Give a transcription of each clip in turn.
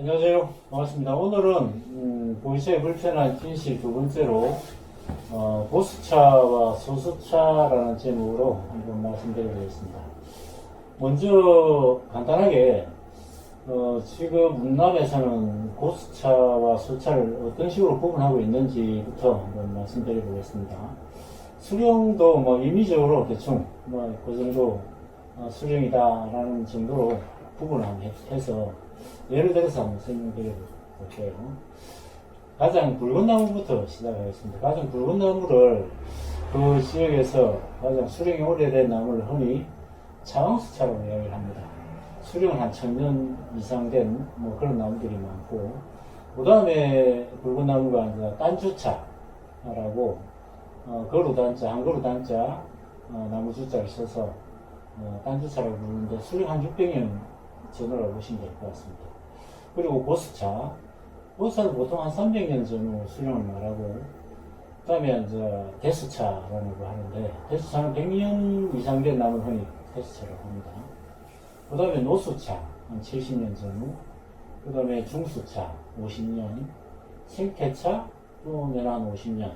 안녕하세요. 반갑습니다. 오늘은 보이스의 불편한 진실 두 번째로 보스차와 소수차라는 제목으로 한번 말씀드리겠습니다. 먼저 간단하게 지금 문남에서는 보스차와 소차를 어떤 식으로 구분하고 있는지부터 한번 말씀드려보겠습니다. 수령도 뭐 임의적으로 대충 뭐 그 정도 수령이다라는 정도로 구분을 해서 예를 들어서 한번 설명드려 볼게요. 가장 굵은 나무부터 시작하겠습니다. 가장 굵은 나무를 그 지역에서 가장 수령이 오래된 나무를 흔히 차왕수차라고 이야기를 합니다. 수령은 한 1000년 이상 된 뭐 그런 나무들이 많고, 그 다음에 굵은 나무가 이제 딴주차라고 거루 단자, 한거루 단자, 나무 주자를 써서 딴주차라고 부르는데 수령 한 600년 전후라고 보시면 될 것 같습니다. 그리고 보스차, 보스차는 보통 한 300년 전후 수령을 말하고, 그 다음에 이제 대수차라고 하는데, 대수차는 100년 이상 된 나무를 흔히 대수차라고 합니다. 그 다음에 노수차, 한 70년 전후, 그 다음에 중수차, 50년, 생태차, 또 내나 한 50년,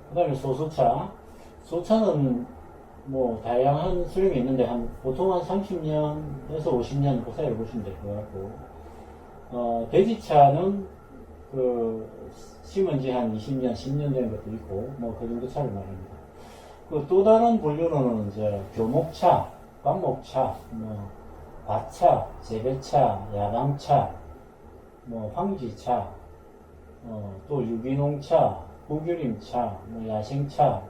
그 다음에 소수차, 소차는 뭐 다양한 수령이 있는데 보통 한 30년에서 50년 그 사이를 보시면 될 것 같고, 돼지차는 심은 지 한 20년, 10년 된 것도 있고, 뭐 그 정도 차를 말합니다. 또 다른 분류로는 이제 교목차, 광목차, 뭐 밭차, 재배차, 야방차, 뭐 황지차, 또 유기농차, 부규림차, 뭐 야생차,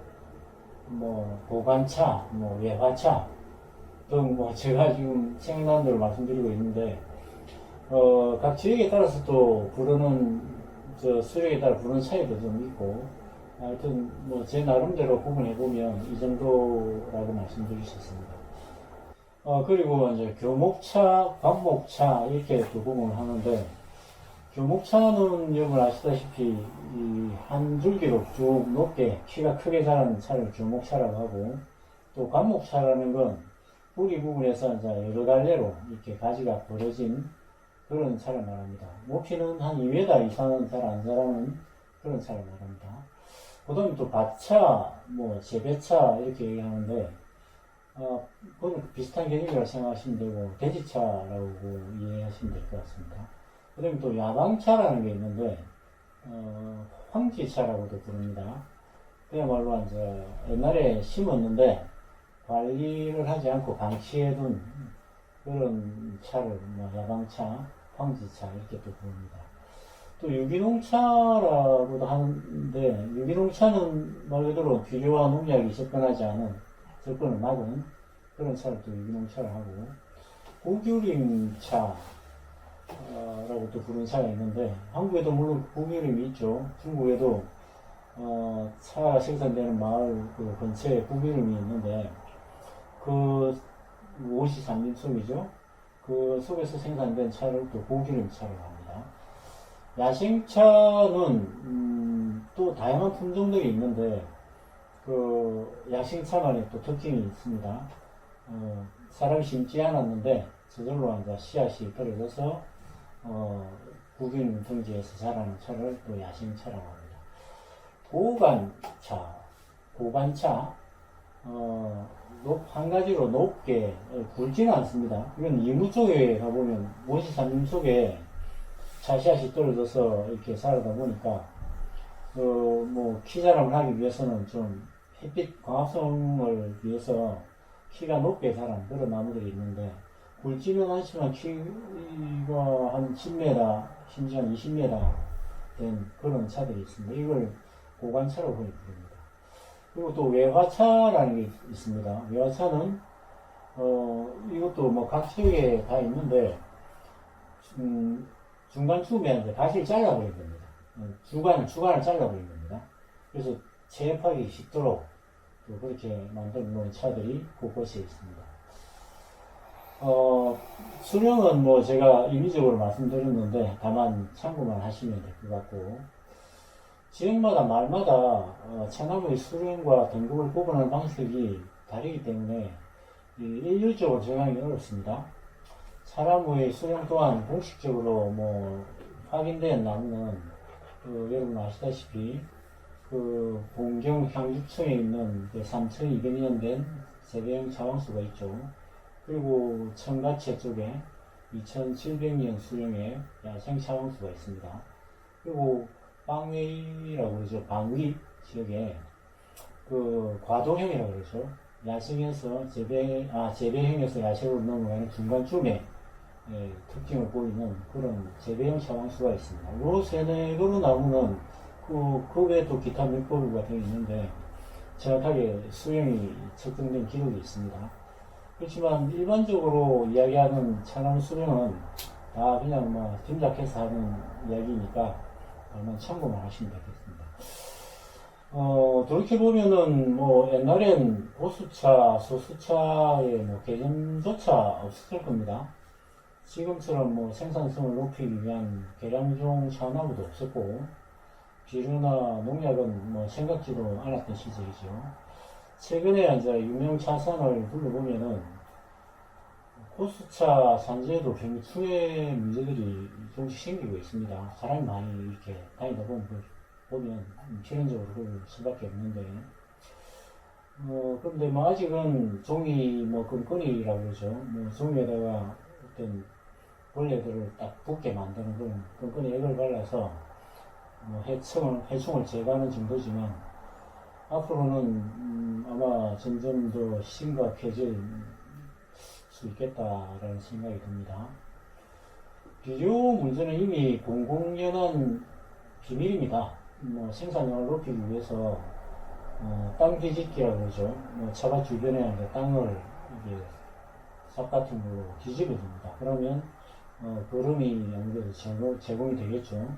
뭐 보관차, 뭐 외화차 등 뭐 제가 지금 생각난 대로 말씀드리고 있는데, 각 지역에 따라서 또 부르는 수령에 따라 부르는 차이도 좀 있고, 하여튼 뭐 제 나름대로 구분해 보면 이 정도라고 말씀드릴 수 있습니다. 그리고 이제 교목차, 관목차 이렇게 또 구분을 하는데, 교목차는 여러분 아시다시피 한 줄기로 쭉 높게 키가 크게 자라는 차를 교목차라고 하고, 또 관목차라는 건 뿌리 부분에서 이제 여러 갈래로 이렇게 가지가 벌어진 그런 차를 말합니다. 높이는 한 2m 이상은 잘 안 자라는 그런 차를 말합니다. 그 다음에 또 밭차, 뭐 재배차 이렇게 얘기하는데, 그건 비슷한 개념이라고 생각하시면 되고, 돼지차라고 이해하시면 될 것 같습니다. 그 다음에 또 야방차라는 게 있는데, 황지차라고도 부릅니다. 그야말로 이제 옛날에 심었는데 관리를 하지 않고 방치해둔 그런 차를 뭐 야방차, 황지차 이렇게 또 부릅니다. 또 유기농차라고도 하는데, 유기농차는 말 그대로 비료와 농약이 접근하지 않은, 접근을 막은 그런 차를 또 유기농차를 하고, 고규림차 라고 또 부르는 차가 있는데, 한국에도 물론 구규림이 있죠. 중국에도 차 생산되는 마을 그 근처에 구규림이 있는데, 그 무엇이 산림섬이죠. 그 속에서 생산된 차를 또 고규림 차라고 합니다. 야생차는 또 다양한 품종들이 있는데, 그 야생차만의 또 특징이 있습니다. 사람이 심지 않았는데 저절로 이제 씨앗이 떨어져서 국인 등지에서 자라는 차를 또 야생차라고 합니다. 보관차, 고관차, 한 가지로 높게 굵지는 않습니다. 이건 이무 쪽에 가보면 원시산림 속에 차 씨앗이 떨어져서 이렇게 자라다 보니까 뭐 키자람을 하기 위해서는 좀 햇빛 광합성을 위해서 키가 높게 자란 그런 나무들이 있는데, 굵지는 않지만 키가 한 10m, 심지어 20m 된 그런 차들이 있습니다. 이걸 고관차라고 부릅니다. 그리고 또 외화차라는 게 있습니다. 외화차는 이것도 뭐 각 지역에 다 있는데, 중간쯤에 이제 가시를 잘라버린 겁니다. 주간을 잘라버린 겁니다. 그래서 체입하기 쉽도록 또 그렇게 만든 놓은 차들이 곳곳에 있습니다. 수령은 뭐 제가 임의적으로 말씀드렸는데 다만 참고만 하시면 될 것 같고, 지역마다 말마다 차나무의 수령과 등급을 구분하는 방식이 다르기 때문에 일률적으로 정하기 어렵습니다. 차나무의 수령 또한 공식적으로 뭐 확인된 나무는 여러분 아시다시피 본경 향주청에 있는 3200년 된 재배형 차왕수가 있죠. 그리고 청가채 쪽에 2700년 수령의 야생 차왕수가 있습니다. 그리고 빵웨이라고 그러죠. 방위 지역에 과도형이라고 그러죠. 야생에서 재배형에서 야생으로 넘어가는 중간쯤에 특징을 보이는 그런 재배형 차왕수가 있습니다. 요 세네 그루 나무는 그 외에 또 기타 몇 그루가 되어 있는데 정확하게 수령이 측정된 기록이 있습니다. 그렇지만 일반적으로 이야기하는 차나무 수령은 다 그냥 뭐 짐작해서 하는 이야기니까 한번 참고만 하시면 되겠습니다. 돌이켜보면은 뭐 옛날엔 보수차, 소수차의 뭐 개념조차 없었을 겁니다. 지금처럼 뭐 생산성을 높이기 위한 계량종 차나무도 없었고 비료나 농약은 뭐 생각지도 않았던 시절이죠. 최근에 이제 유명 차산을 둘러보면은 고수차 산지에도 굉장히 투의 문제들이 조금씩 생기고 있습니다. 사람이 많이 이렇게 다니다 보면 필연적으로 그럴 수밖에 없는데, 그런데 뭐 아직은 종이 뭐 끈끈이라고 그러죠. 뭐 종이에다가 어떤 벌레들을 딱 붙게 만드는 그런 끈끈이 액을 발라서 뭐 해충을 제거하는 정도지만 앞으로는 아마 점점 더 심각해질 수 있겠다라는 생각이 듭니다. 비료 문제는 이미 공공연한 비밀입니다. 뭐 생산량을 높이기 위해서 땅 뒤집기라고 그러죠. 뭐 차밭 주변에 땅을 이게 삽 같은 걸로 뒤집어 줍니다. 그러면 거름이 아무래도 제공이 되겠죠.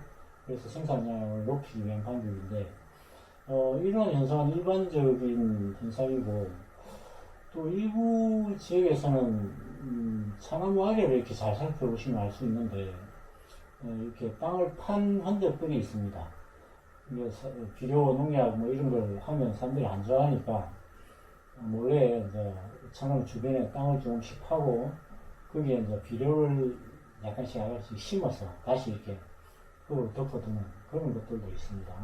그래서 생산량을 높이기 위한 방법인데 이런 현상은 일반적인 현상이고 또 일부 지역에서는 차나무 아래를 이렇게 잘 살펴보시면 알 수 있는데 이렇게 땅을 판 흔적들이 있습니다. 비료, 농약 뭐 이런 걸 하면 사람들이 안 좋아하니까 몰래 이제 차나무 주변에 땅을 조금씩 파고 거기에 이제 비료를 약간씩 심어서 다시 이렇게 그걸 덮어두는 그런 것들도 있습니다.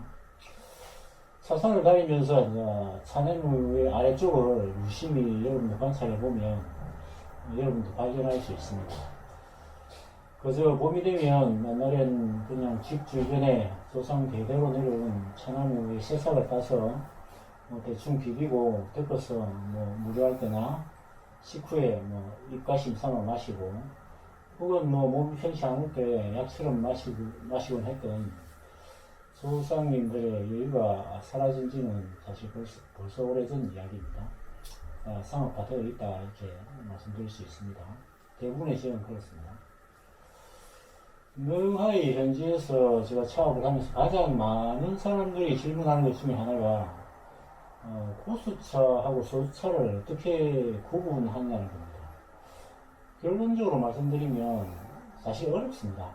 차산을 다니면서 이제 차나무의 아래쪽을 유심히 여러분들 관찰해 보면 여러분도 발견할 수 있습니다. 그저 봄이 되면 옛날엔 그냥 집 주변에 조상 대대로 내려온 차나무의 새싹을 따서 대충 비비고 덮어서 뭐 무료할 때나 식후에 뭐 입가심 삼아 마시고 혹은 뭐 몸이 편치 않을 때 약처럼 마시곤 했던 조상님들의 여유가 사라진 지는 사실 벌써 오래전 이야기입니다. 상업화 되어 있다 이렇게 말씀드릴 수 있습니다. 대부분의 지역은 그렇습니다. 능하이 현지에서 제가 창업을 하면서 가장 많은 사람들이 질문하는 것 중에 하나가 고수차하고 소주차를 어떻게 구분하냐는 겁니다. 결론적으로 말씀드리면 사실 어렵습니다.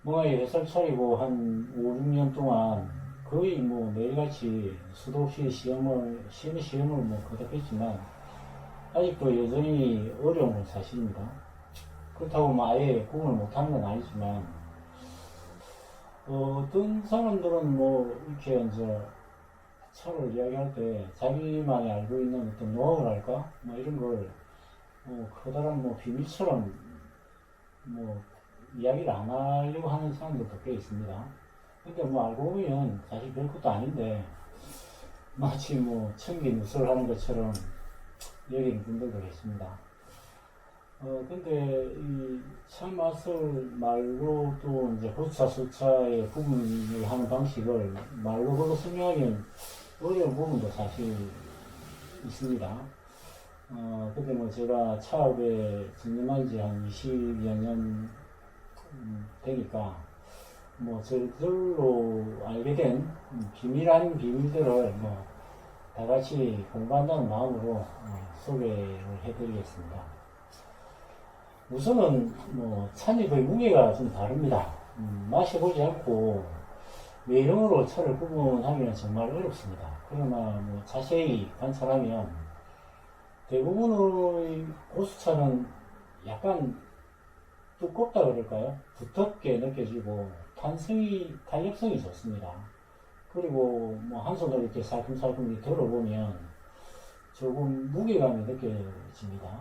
멍하이 회사를 차리고 한 5, 6년 동안 거의 뭐 매일같이 수도 없이 시험을 뭐 거듭했지만 아직도 여전히 어려운 건 사실입니다. 그렇다고 뭐 아예 구분을 못하는 건 아니지만 어떤 사람들은 뭐 이렇게 이제 차를 이야기할 때 자기만이 알고 있는 어떤 노하우랄까 뭐 이런 걸 커다란 뭐 비밀처럼 뭐 이야기를 안 하려고 하는 사람들도 꽤 있습니다. 근데 뭐 알고 보면 사실 별것도 아닌데 마치 뭐 청기누설 하는 것처럼 여기는 분들도 계십니다. 근데 이 차 맛을 말로 또 이제 고차, 소차의 구분을 하는 방식을 말로 걸로 설명하기는 어려운 부분도 사실 있습니다. 근데 뭐 제가 차업에 전념한 지 한 20여 년 되니까 뭐 저절로 알게 된 비밀 비밀들을 뭐 다 같이 공부한다는 마음으로 소개를 해드리겠습니다. 우선은 뭐 차의 거의 무게가 좀 다릅니다. 마셔보지 않고 외형으로 차를 구분하기는 정말 어렵습니다. 그러나 뭐 자세히 관찰하면 대부분의 고수차는 약간 두껍다 그럴까요? 두텁게 느껴지고 탄력성이 좋습니다. 그리고 뭐 한 손으로 이렇게 살금살금 들어보면 조금 무게감이 느껴집니다.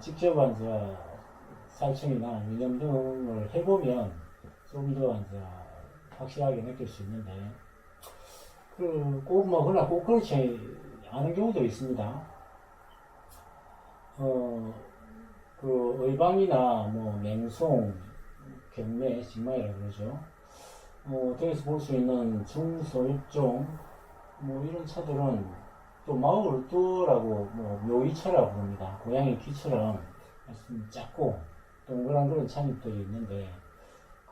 직접 이제 살충이나 유념등을 해보면 좀 더 이제 확실하게 느낄 수 있는데, 그러나 꼭 그렇지 않은 경우도 있습니다. 의방이나 뭐 맹송, 경매, 직마이라고 그러죠. 등에서 볼 수 있는 중소육종 뭐 이런 차들은 또 마을도라고 뭐 묘이차라고 부릅니다. 고양이 귀처럼 작고 동그란 그런 차잎들이 있는데,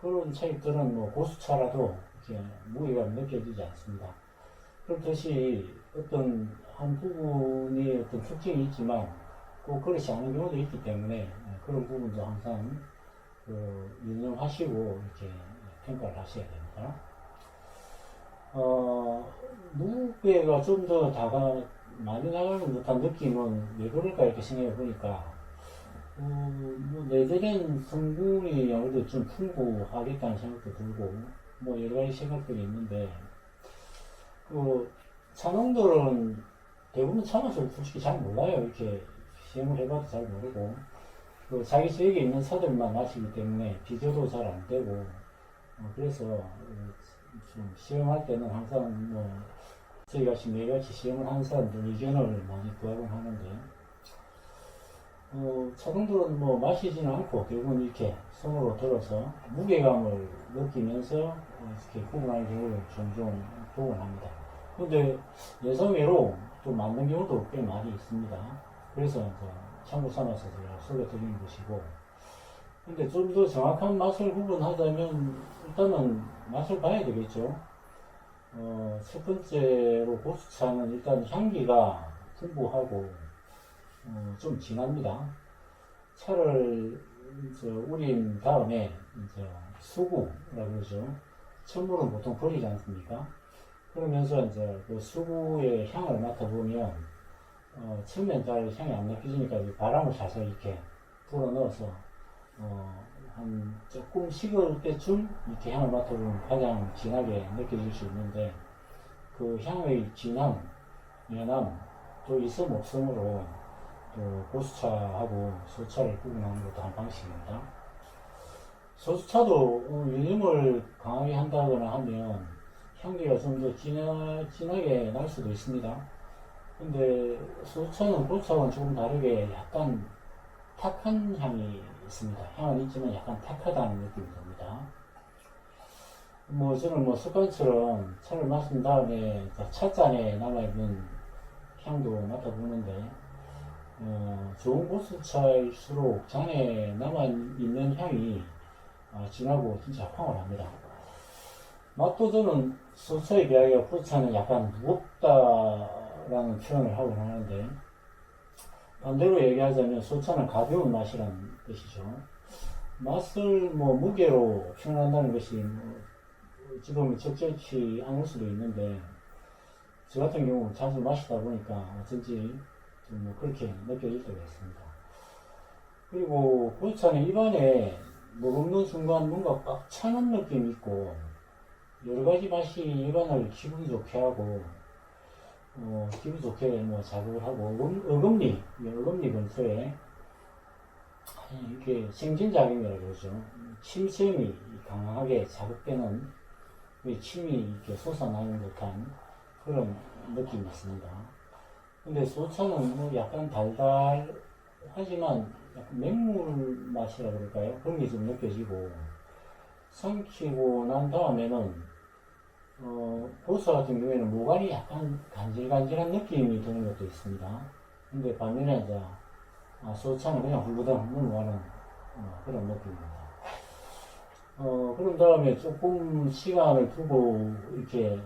그런 차잎들은 뭐 고수차라도 이렇게 무게가 느껴지지 않습니다. 그렇듯이 어떤 한 부분이 어떤 특징이 있지만 꼭 그렇지 않은 경우도 있기 때문에 그런 부분도 항상 유념하시고 이렇게 평가를 하셔야 됩니다. 무게가 좀 더 많이 나가는 듯한 느낌은 왜 그럴까 이렇게 생각해 보니까, 뭐 내재된 성분이 아무래도 좀 풍부하겠다는 생각도 들고, 뭐 여러 가지 생각들이 있는데, 차농들은 대부분 차 맛을 솔직히 잘 몰라요. 이렇게 시험을 해봐도 잘 모르고, 자기 지역에 있는 차들만 마시기 때문에 비교도 잘 안 되고, 그래서 좀 시험할 때는 항상 뭐 저희같이 매일같이 시험을 하는 사람들 의견을 많이 구하곤 하는데, 차동들은 뭐 마시지는 않고 대부분 이렇게 손으로 들어서 무게감을 느끼면서 이렇게 구분하는 경우를 종종 보곤 합니다. 근데 예상외로 또 맞는 경우도 꽤 많이 있습니다. 그래서 이제 참고 삼아서 제가 소개드리는 것이고, 근데 좀 더 정확한 맛을 구분하자면 일단은 맛을 봐야 되겠죠. 첫 번째로 고수차는 일단 향기가 풍부하고 좀 진합니다. 차를 우린 다음에 이제 수구라고 그러죠. 천물은 보통 버리지 않습니까? 그러면서 이제 그 수구의 향을 맡아보면 처음엔 잘 향이 안 느껴지니까 바람을 살살 이렇게 불어 넣어서 한 조금 식을 때쯤 이렇게 향을 맡아보면 가장 진하게 느껴질 수 있는데, 그 향의 진함, 연함, 또 있음 없음으로 또 고수차하고 소차를 구분하는 것도 한 방식입니다. 소수차도 유념을 강하게 한다거나 하면 향기가 좀 더 진하게 날 수도 있습니다. 근데 소주차는 고수차와는 조금 다르게 약간 탁한 향이 있습니다. 향은 있지만 약간 탁하다는 느낌이 듭니다. 뭐 저는 뭐 습관처럼 차를 마신 다음에 찻잔에 남아있는 향도 맡아보는데, 좋은 고수차일수록 잔에 남아있는 향이 진하고 진짜 황홀 합니다. 맛도 저는 소차에 비하여 고수차는 약간 무겁다라는 표현을 하곤 하는데, 반대로 얘기하자면 소차는 가벼운 맛이라는 뜻이죠. 맛을 뭐 무게로 표현한다는 것이 지금 적절치 않을 수도 있는데, 저 같은 경우 자주 마시다 보니까 어쩐지 좀 그렇게 느껴질 때가 있습니다. 그리고 고수차는 입안에 먹는 순간 뭔가 꽉 차는 느낌이 있고, 여러 가지 맛이 입안을 기분 좋게 하고, 기분 좋게 뭐 자극을 하고, 어금니 근처에 이렇게 생진작용이라고 그러죠. 침샘이 강하게 자극되는 침이 이렇게 솟아나는 듯한 그런 느낌이 있습니다. 근데 소차는 뭐 약간 달달하지만 약간 맹물 맛이라 그럴까요? 그런 게 좀 느껴지고, 삼키고 난 다음에는 고수 같은 경우에는 모관이 약간 간질간질한 느낌이 드는 것도 있습니다. 근데 반면에 이제 소차는 그냥 훌루덩 넘어가는 그런 느낌입니다. 그런 다음에 조금 시간을 두고 이렇게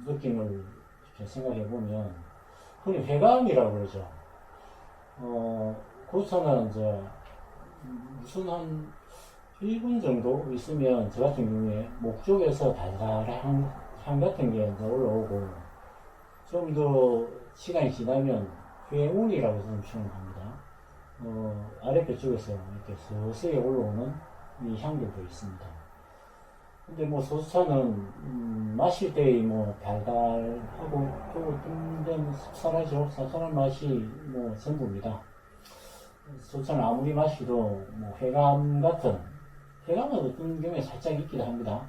느낌을 이렇게 생각해 보면, 흔히 회감이라고 그러죠. 고차는 이제 무슨 한 1분 정도 있으면 저 같은 경우에 목 쪽에서 달달한 향 같은 게 이제 올라오고, 좀 더 시간이 지나면 회운이라고 저는 표현합니다. 아랫배 쪽에서 이렇게 서서히 올라오는 이 향들도 있습니다. 근데 뭐 소주차는 마실 때의 뭐 달달하고 또 어떤 데는 쌉쌀하죠. 쌉쌀한 맛이 뭐 전부입니다. 소주차는 아무리 마셔도 뭐 회감은 어떤 경우에 살짝 있기도 합니다.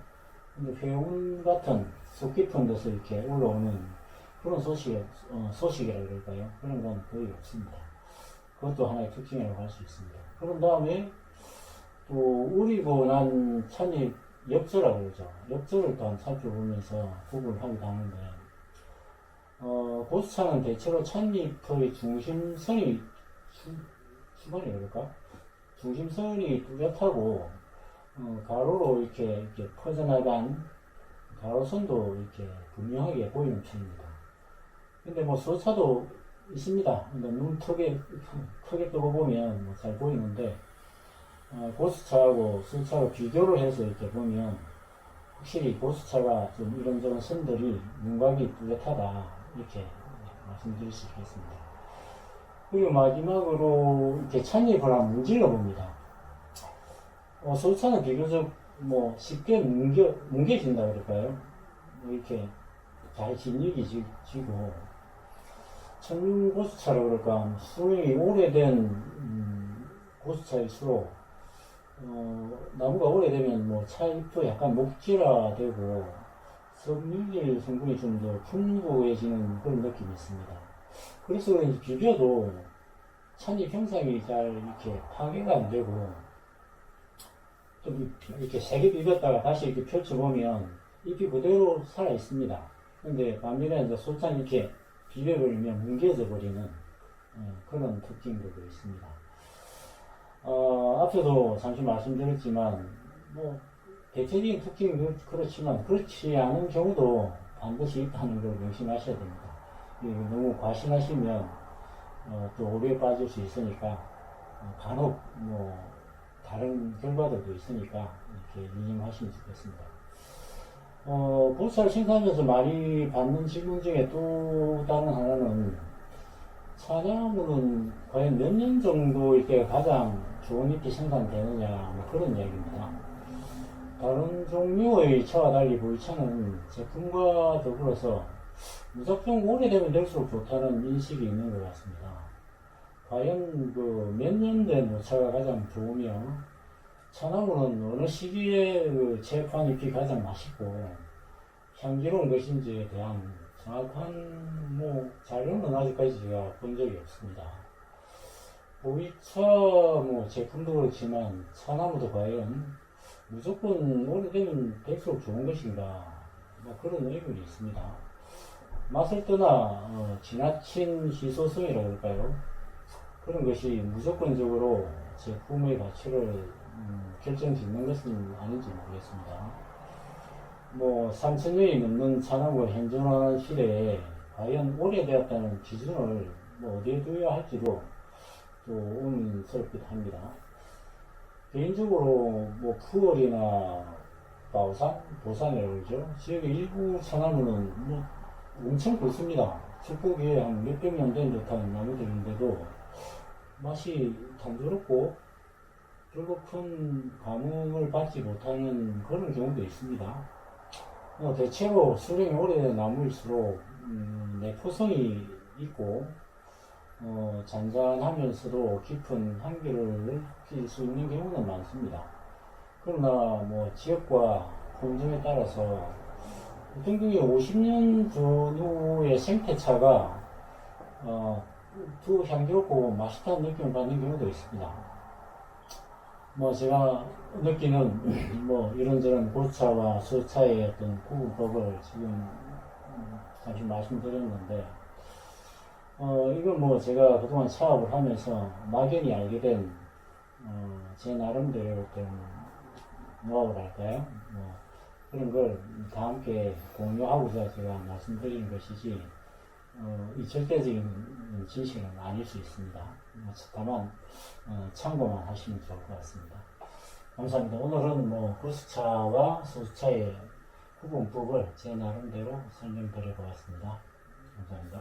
근데 회운 같은 속 깊은 데서 이렇게 올라오는 그런 소식이라 그럴까요? 그런 건 거의 없습니다. 그것도 하나의 특징이라고 할 수 있습니다. 그런 다음에 또 우리고 난 찬잎 엽조라고 그러죠. 엽조를 또한 살펴보면서 구분을 하기도 하는데, 보수차는 대체로 찻잎의 중심선이, 수반이 그럴까? 중심선이 뚜렷하고, 가로로 이렇게 퍼져나간 가로선도 이렇게 분명하게 보이는 편입니다. 근데 뭐 소차도 있습니다. 근데 눈 크게 뜨고 보면 뭐잘 보이는데, 보수차하고 수차하고 비교를 해서 이렇게 보면 확실히 보수차가 좀 이런저런 선들이 윤곽이 뚜렷하다 이렇게 말씀드릴 수 있겠습니다. 그리고 마지막으로 이렇게 찻잎을 한번 문질러 봅니다. 소주차는 비교적 뭐 쉽게 뭉개진다 그럴까요? 이렇게 잘 진육이 지고 천륜고수차라 그럴까 수명이 오래된 고수차일수록 나무가 오래되면 뭐 차잎도 약간 목질화되고 섬유질 성분이 좀 더 풍부해지는 그런 느낌이 있습니다. 그래서 그런지 비벼도 찻잎 형상이 잘 이렇게 파괴가 안 되고 좀 이렇게 세게 비볐다가 다시 이렇게 펼쳐보면 잎이 그대로 살아 있습니다. 근데 반면에 이제 소찬 이렇게 비벼버리면 뭉개져 버리는 그런 특징들도 있습니다. 앞서도 잠시 말씀드렸지만, 뭐, 대체적인 특징은 그렇지만, 그렇지 않은 경우도 반드시 있다는 걸 명심하셔야 됩니다. 너무 과신하시면, 또 오류에 빠질 수 있으니까, 간혹, 뭐, 다른 결과들도 있으니까, 이렇게 유념하시면 좋겠습니다. 보수차를 생산하면서 많이 받는 질문 중에 또 다른 하나는, 차량은 과연 몇 년 정도 이렇게 가장 좋은 잎이 생산되느냐 뭐 그런 이야기입니다. 다른 종류의 차와 달리 보이차는 제품과 더불어서 무작정 오래되면 될수록 좋다는 인식이 있는 것 같습니다. 과연 그 몇 년 된 모차가 가장 좋으며 차나무는 어느 시기에 그 채판 잎이 가장 맛있고 향기로운 것인지에 대한 정확한 뭐 자료는 아직까지 제가 본 적이 없습니다. 보이차 뭐 제품도 그렇지만 차나무도 과연 무조건 오래되면 될수록 좋은 것인가 뭐 그런 의문이 있습니다. 맛을 떠나 지나친 희소성이라고 할까요? 그런 것이 무조건적으로 제품의 가치를 결정짓는 것은 아닌지 모르겠습니다. 뭐 3000년이 넘는 차나무가 현존하는 시대에 과연 오래되었다는 기준을 뭐 어디에 두어야 할지도 또 의문스럽기도 합니다. 개인적으로 뭐 푸얼이나 보산이라고 그러죠. 지역의 일부 차나무는 뭐 엄청 굵습니다. 축구기에 한 몇백 년 된 듯한 나무들인데도 맛이 단조롭고 별로 큰 감흥을 받지 못하는 그런 경우도 있습니다. 대체로 수령이 오래된 나무일수록 내포성이 있고 잔잔하면서도 깊은 향기를 느낄 수 있는 경우는 많습니다. 그러나 뭐 지역과 품종에 따라서 어떤 경우에 50년 전후의 생태차가 더 향기롭고 맛있다는 느낌을 받는 경우도 있습니다. 뭐 제가 느끼는 뭐 이런저런 보차와 소차의 어떤 구분법을 지금 잠시 말씀드렸는데 이건 뭐 제가 그동안 사업을 하면서 막연히 알게 된 제 나름대로 어떤 노하우랄까요? 뭐 그런 걸 다 함께 공유하고자 제가 말씀드리는 것이지 이 절대적인 진실은 아닐 수 있습니다. 다만 참고만 하시면 좋을 것 같습니다. 감사합니다. 오늘은 뭐 보수차와 소주차의 구분법을 제 나름대로 설명드려 보았습니다. 감사합니다.